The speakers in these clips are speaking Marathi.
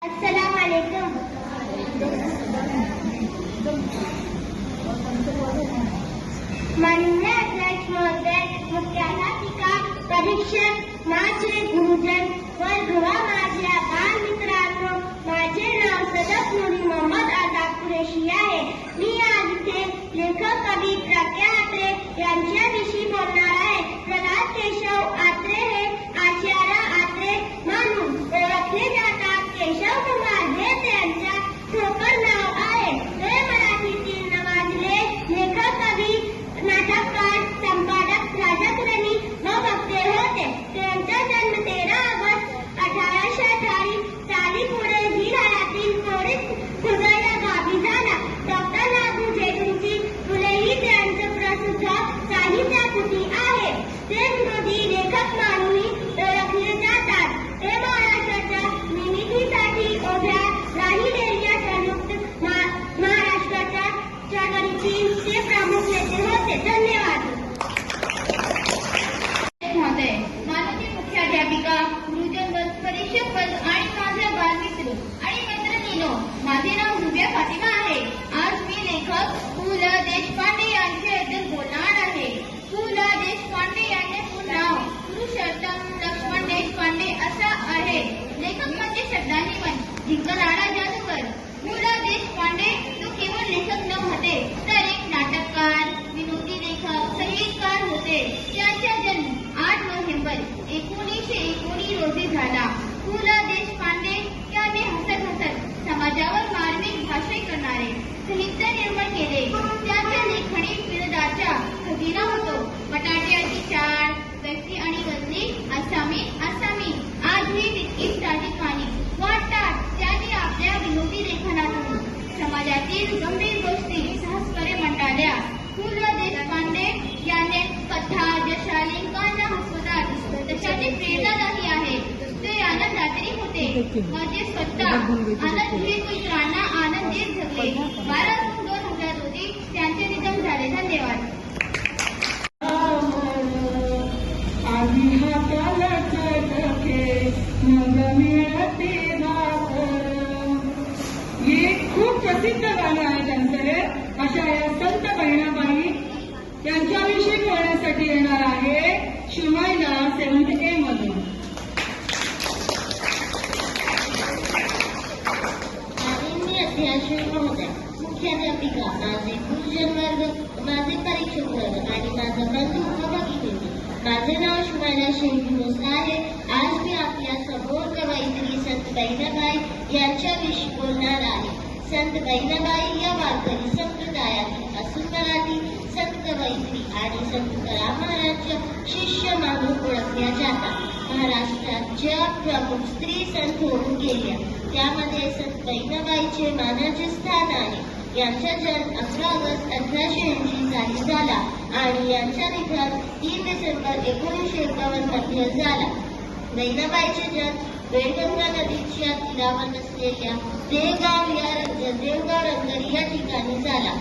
अस्सलामुअलैकुम। माननीय अध्यक्ष महोदय, मुख्याध्यापिका, परीक्षक, माझे गुरुजन वर्ग व माझ्या बालमित्रांनो, माझे नाव सदफ नूरी मोहम्मद आदाब कुरेशी आहे। मी आज इथे लेखक कवी प्रज्ञा आत्रे यांच्याविषयी बोलणार आहे। प्रल्हाद केशव आत्रे हे आचार्य आत्रे म्हणून ओळखले जातात। केशव कुमार हे त्यांच्या ठोकर नाव आहे। ते मराठीतील नावाजले लेखक, कवी, नाटककार, संपादक, राजकारणी व वक्ते होते। त्यांचा जन्म 13 ऑगस्ट 1828 साली पुणे जिल्ह्यातील खुर्द या गावी झाला। डॉक्टर नागू जेठूंची फुले ही त्यांचं प्रसिद्ध साहित्यकृती आहे। ते विनोदी लेखक म्हणूनही ओळखले जातात। ते महाराष्ट्राच्या निर्मितीसाठी उभ्या राहिलेल्या संयुक्त महाराष्ट्राच्या चळवळीचे ते प्रमुख नेते होते। धन्यवाद। माननीय मुख्याध्यापिका, गुरुजन वर्ग, परीक्षक वर्ग आणि माझ्या बालमित्र आणि मैत्रिणींनो, माझे नाव रुबिया फातिमा आहे। आज मी लेखक पु ल देशपांडे यांच्याबद्दल बोलणार आहे। पु ल देशपांडे यांचे पूर्ण नाव पुरुषोत्तम लक्ष्मण देशपांडे असं आहे। लेखक म्हणजे शब्दांनी मन जिंकणारा जादूगर। पु ल देशपांडे तो केवळ लेखक नव्हते तर एक नाटककार, विनोदी लेखक, संगीतकार होते। त्यांचा जन्म 8 नोव्हेंबर 1919 रोजी झाला। पु ल देशपांडे यांनी हसत समाजावर मार्मिक भाष्य करणारे साहित्य निर्माण केले। त्यांच्या लेखणी विनोदाचा खजिना होतो। बटाट्याची चाळ, व्यक्ती आणि गजली, आसामी आजही तितकीच ठिकाणी वाटतात। त्यांनी आपल्या विनोदी लेखनातून समाजातील गंभीर गोष्टी सहजपणे मांडल्या। पु ल देशपांडे यांनी कथा, जशा लेखांना हसवतात तशाची प्रेरणादायी आहे। ते आनंदात्री होते। माझे स्वतः आनंद घेत इतरांना आनंद देत जगले। 12 जून 2000 रोजी त्यांचे निधन झाले। धन्यवाद। खूप प्रसिद्ध गाणं आहे त्यांचं हे। अशा या संत बहिणाबाई यांच्याविषयी बोलण्यासाठी येणार आहे शिवायला 7A मधून। माननीय अध्यक्ष महोदय, मुख्याध्यापिका, माझे गुरुजन वर्ग, माझे परीक्षक वर्ग आणि माझा बंधू व भगिनी, माझे नाव शिवायला शेख आहे। आज मी आपल्या समोर कवयित्री संत बहिणाबाई यांच्याविषयी बोलणार आहे। संत बहिणाबाई या वारकरी संप्रदायातील असून मराठी संत कवयित्री आणि संत तुकाराम महाराजच्या शिष्य म्हणून ओळखल्या जातात। महाराष्ट्रात ज्या प्रमुख स्त्री संत होऊन गेल्या त्यामध्ये संत बहिणाबाईचे मानाचे स्थान आहे। यांचा जन्म 11 ऑगस्ट 1880 साली झाला आणि यांचा निधन 3 डिसेंबर 1951 मध्ये झाला। बहिणाबाईचे जन्म वेळगंगा नदीच्या तीरावर नसलेल्या देवगाव रंगरी या ठिकाणी झाला।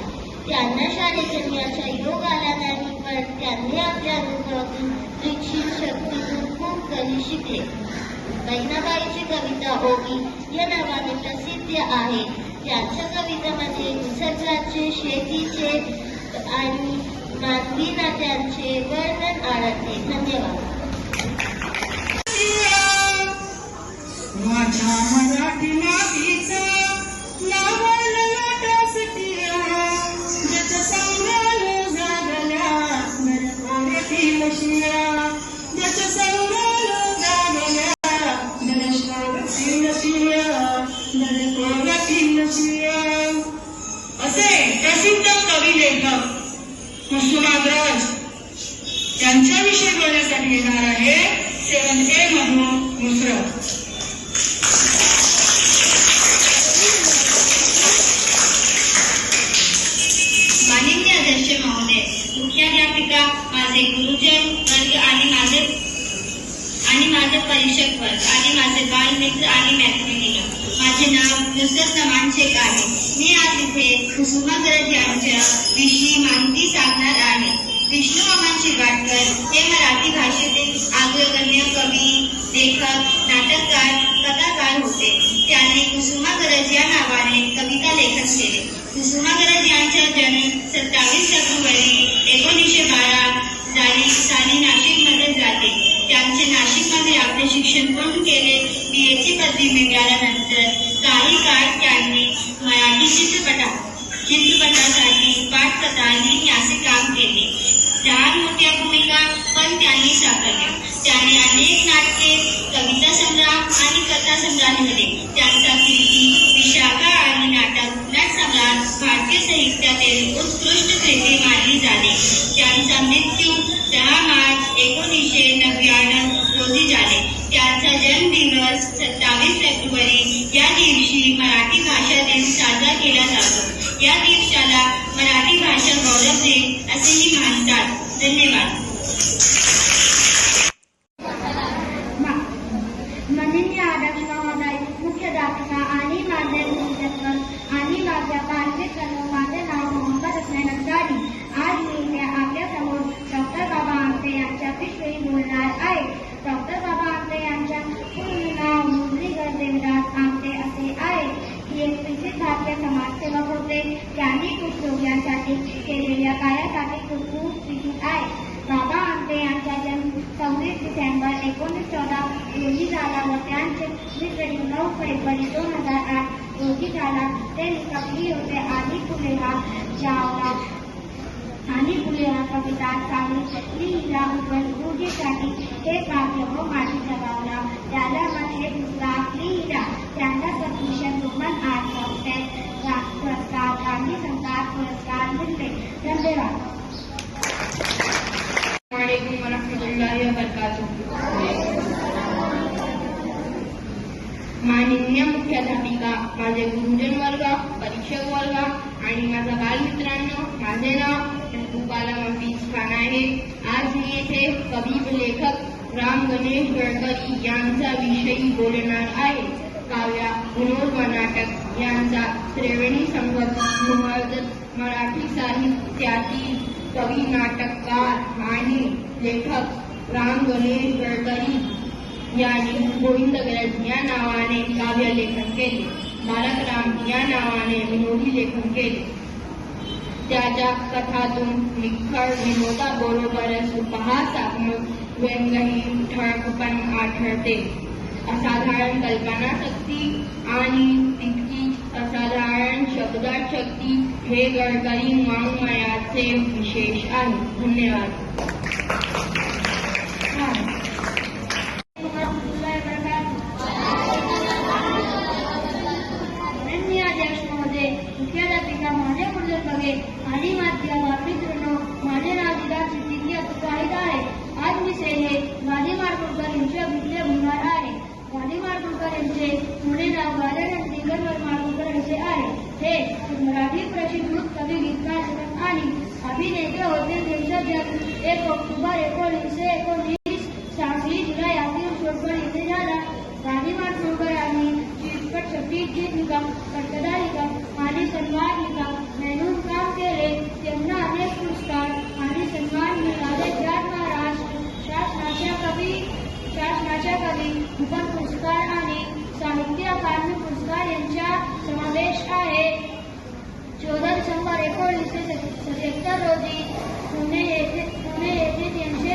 त्यांना शाळेत जन्माचा योग आला नाही, पण त्यांनी आपल्या अनुभवातून दीक्षित शक्तीतून खूप काही शिकले। बहिणाबाईची कविता ओवी या नावाने प्रसिद्ध आहे। त्यांच्या कवितांमध्ये निसर्गाचे, शेतीचे आणि मानवी नात्यांचे वर्णन आढळते। धन्यवाद। माझ्या मराठी मातीचं नावल लाटासटिया, ज्याचं सांगाल जागल्या नर कोरेतील शिया, ज्याचं सांगाल जागल्या नर कोरेतील शिया, नर कोरेतील शिया असे प्रसिद्ध कवी लेखक कुसुमाग्रज यांच्याविषयी बोलण्यासाठी येणार आहे 7A मधून नुसरत। माननीय अध्यक्ष महोदय, मुख्याध्यापिका, माझे गुरुजन वर्ग आणि माझे परीक्षक वर्ग आणि माझे बालमित्र आणि मैत्रिणींनो, माझे नाव नुसरत नमान शेख आहे। मी आज इथे कुसुमाग्रज यांच्या विषयी माहिती सांगणार आहे। विष्णू मामा शिरवाडकर हे मराठी भाषेतील अग्रगण्य कवी, लेखक, नाटककार, कथाकार होते। त्यांनी निधन केले. कुसुमाग्रज यांचा जन्म 27 फेब्रुवारी 1912 साली नाशिकमध्ये झाले. त्यांचे नाशिकमध्ये आपले शिक्षण पूर्ण केले. BA ची पदवी मिळाल्यानंतर काही काळ त्यांनी मराठी चित्रपटासाठी पाठकथा लिहिणे असे काम केले. लहान मोठ्या भूमिका पण त्यांनी साकारल्या. त्यांनी अनेक नाटके, कविता संग्रह आणि कथा संग्रह लिहिले. त्यांचा कीर्ती विशाखा आणि नाटसम्राट भारतीय साहित्यातील उत्कृष्ट कृती मानली जाते. त्यांचा मृत्यू 10 मार्च 1999 रोजी झाले. त्यांचा जन्मदिवस 27 फेब्रुवारी या दिवशी मराठी भाषा दिन साजरा केला जातो. या दिवसाला मराठी भाषा गौरव दिन असेही म्हणतात. धन्यवाद. माननीय आदर्श महोदय, मुख्याध्यापिका आणि माझे गुरुजन आणि माझ्या बालमित्रांनो, माझे नाव मोहम्मद हसन अंसारी. आज मी इथे आपल्यासमोर डॉक्टर बाबा आमटे यांच्याविषयी बोलणार आहे. डॉक्टर बाबा आमटे यांच्या पूर्ण नाव मुरलीधर देवदास आमटे असे आहे. ही एक प्रसिद्ध भारतीय समाजसेवक होते. त्यांनी कुष्ठरोग्यांसाठी केलेल्या कार्यासाठी खूप प्रसिद्ध आहे. बाबा आमटे यांचा जन्म 26 डिसेंबर 1914 रोजी झाला व त्यांचे मृत्यू 9 फेब्रुवारी 2008 रोजी झाला. ते कवी होते. आधी फुले हा कविता साहित्य लिहिला. गुरुजीसाठी हे काव्य व माटी जगावला. त्याला हे पुस्तक लिहिला. त्यांना पद्मभूषण, रोमन आर्ट पुरस्कार, गांधी संस्कार पुरस्कार मिळले. धन्यवाद. माननीय मुख्याध्यापिका, माझे गुरुजन वर्ग, परीक्षक वर्ग आणि माझ्या बालमित्रांनो, माझे नाव बाला खान आहे. आज मी येथे कवी लेखक राम गणेश गडकरी यांचा विषयी बोलणार आहे. काव्य, विनोद व नाटक यांचा त्रिवेणी संगम मराठी साहित्यातील कवी, नाटककार आणि लेखक राम गणेश गडकरी यांनी गोविंदगरज या नावाने काव्य लेखन केले. बालकराम या नावाने विनोदी लेखन केले. त्याच्या कथातून निखळ विनोदाबरोबरच उपहासात्मक व्यंगही ठळकपण आढळते. असाधारण कल्पनाशक्ती आणि तितकीच असाधारण शब्दशक्ती हे गडकरी वाङ्मयाचे विशेष आहे. धन्यवाद. मुख्याध्यापिका, माझे गुरुजन बघे आणि माझ्या बालमित्रांनो, माझे नाव दिदार सिद्दीकी अतुकाहिद आहे. आज मी हे गांधी माडगुळकर यांच्या विषयी बोलणार आहे. गांधी माडगुळकर यांचे पुणे नाव गार्डन दिगंबर माडगुळकर असे आहे. हे मराठी प्रसिद्ध कवी, गीतकार, लेखक आणि अभिनेते होते. त्यांचा जन्म 1 ऑक्टोबर 1919 साली जुलै यातील सोडपण येथे झाला. गांधी माडगुळकर यांनी चित्रपट, संगीत, गीत लिखा, पटकथा लिखा आणि सन्मान लिखा म्हणून काम केले. त्यांना अनेक पुरस्कार आणि सन्मान मिळाले. ज्यात महाराष्ट्र शासनाच्या कवी भूषण पुरस्कार आणि साहित्य अकादमी पुरस्कार यांचा समावेश आहे. 14 डिसेंबर 1977 रोजी पुणे येथे त्यांचे